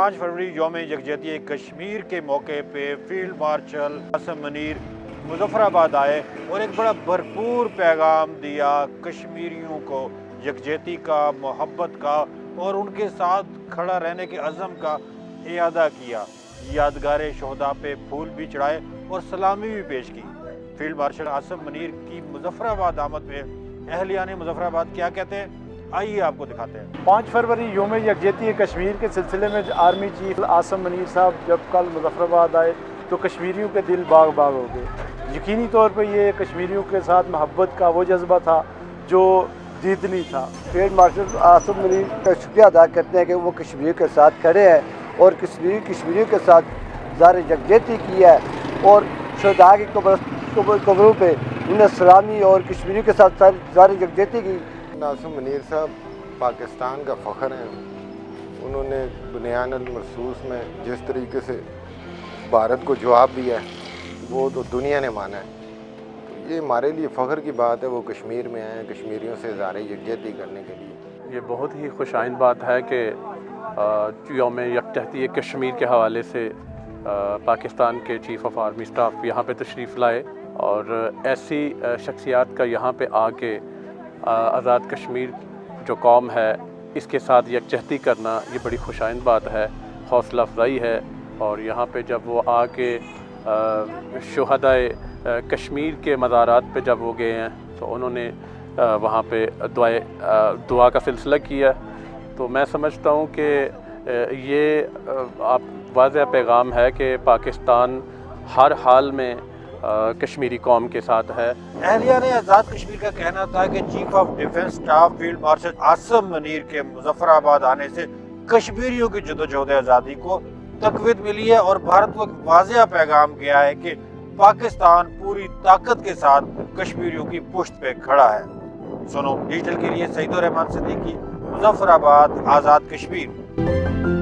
5 फरवरी यौम यकजहती कश्मीर के मौके पे फील्ड मार्शल आसिम मुनीर मुजफ्फराबाद आए और एक बड़ा भरपूर पैगाम दिया कश्मीरियों को, यकजहती का, मोहब्बत का और उनके साथ खड़ा रहने के अज़म का इयादा किया। यादगार शोहदा पे फूल भी चढ़ाए और सलामी भी पेश की। फील्ड मार्शल आसिम मुनीर की मुजफ्फराबाद आमद पे अहलियान मुजफ्फराबाद क्या कहते हैं, आइए आपको दिखाते हैं। 5 फरवरी यौम यकजहती कश्मीर के सिलसिले में आर्मी चीफ आसिम मुनीर साहब जब कल मुजफ्फराबाद आए तो कश्मीरियों के दिल बाग बाग हो गए। यकीनी तौर पर ये कश्मीरियों के साथ मोहब्बत का वो जज्बा था जो जीतनी था। फील्ड मार्शल आसिम मुनीर का शुक्रिया अदा करते हैं कि वो कश्मीरियों के साथ खड़े हैं और कश्मीरियों के साथ ज़ार यकजहती की है और शहदा की कब्रों पे उन्हें सलामी और कश्मीरियों के साथ ज़ार यकजहती की। आसिम मुनीर साहब पाकिस्तान का फ़ख्र हैं। उन्होंने बुनियान अल मरसूस में जिस तरीके से भारत को जवाब दिया है वो तो दुनिया ने माना है। तो ये हमारे लिए फ़ख्र की बात है, वो कश्मीर में आए हैं कश्मीरियों से ज़ार यकजहती करने के लिए। ये बहुत ही खुशाइन बात है कि यौम यकजहती कश्मीर के हवाले से पाकिस्तान के चीफ़ ऑफ आर्मी स्टाफ यहाँ पे तशरीफ़ लाए और ऐसी शख्सियात का यहाँ पे आके आज़ाद कश्मीर जो कौम है इसके साथ यकजहती करना ये बड़ी खुशाइन बात है, हौसला अफजाई है। और यहाँ पे जब वो आके शुहदाए कश्मीर के मज़ारात पे जब वो गए हैं तो उन्होंने वहाँ पे दुआ का सिलसिला किया। तो मैं समझता हूँ कि ये आप वाज़ेह पैगाम है कि पाकिस्तान हर हाल में कश्मीरी कौम के साथ है। अहलियान आज़ाद कश्मीर का कहना था कि chief of defence staff field marshal Asim Munir के मुजफ्फराबाद आने से कश्मीरियों की जदोजहद आज़ादी को तक़वीत मिली है और भारत को एक वाज़ेह पैगाम गया है कि पाकिस्तान पूरी ताकत के साथ कश्मीरियों की पुश्त पे खड़ा है। सुनो डिजिटल के लिए सईद रहमान सिद्दीकी, मुजफ्फराबाद, आज़ाद कश्मीर।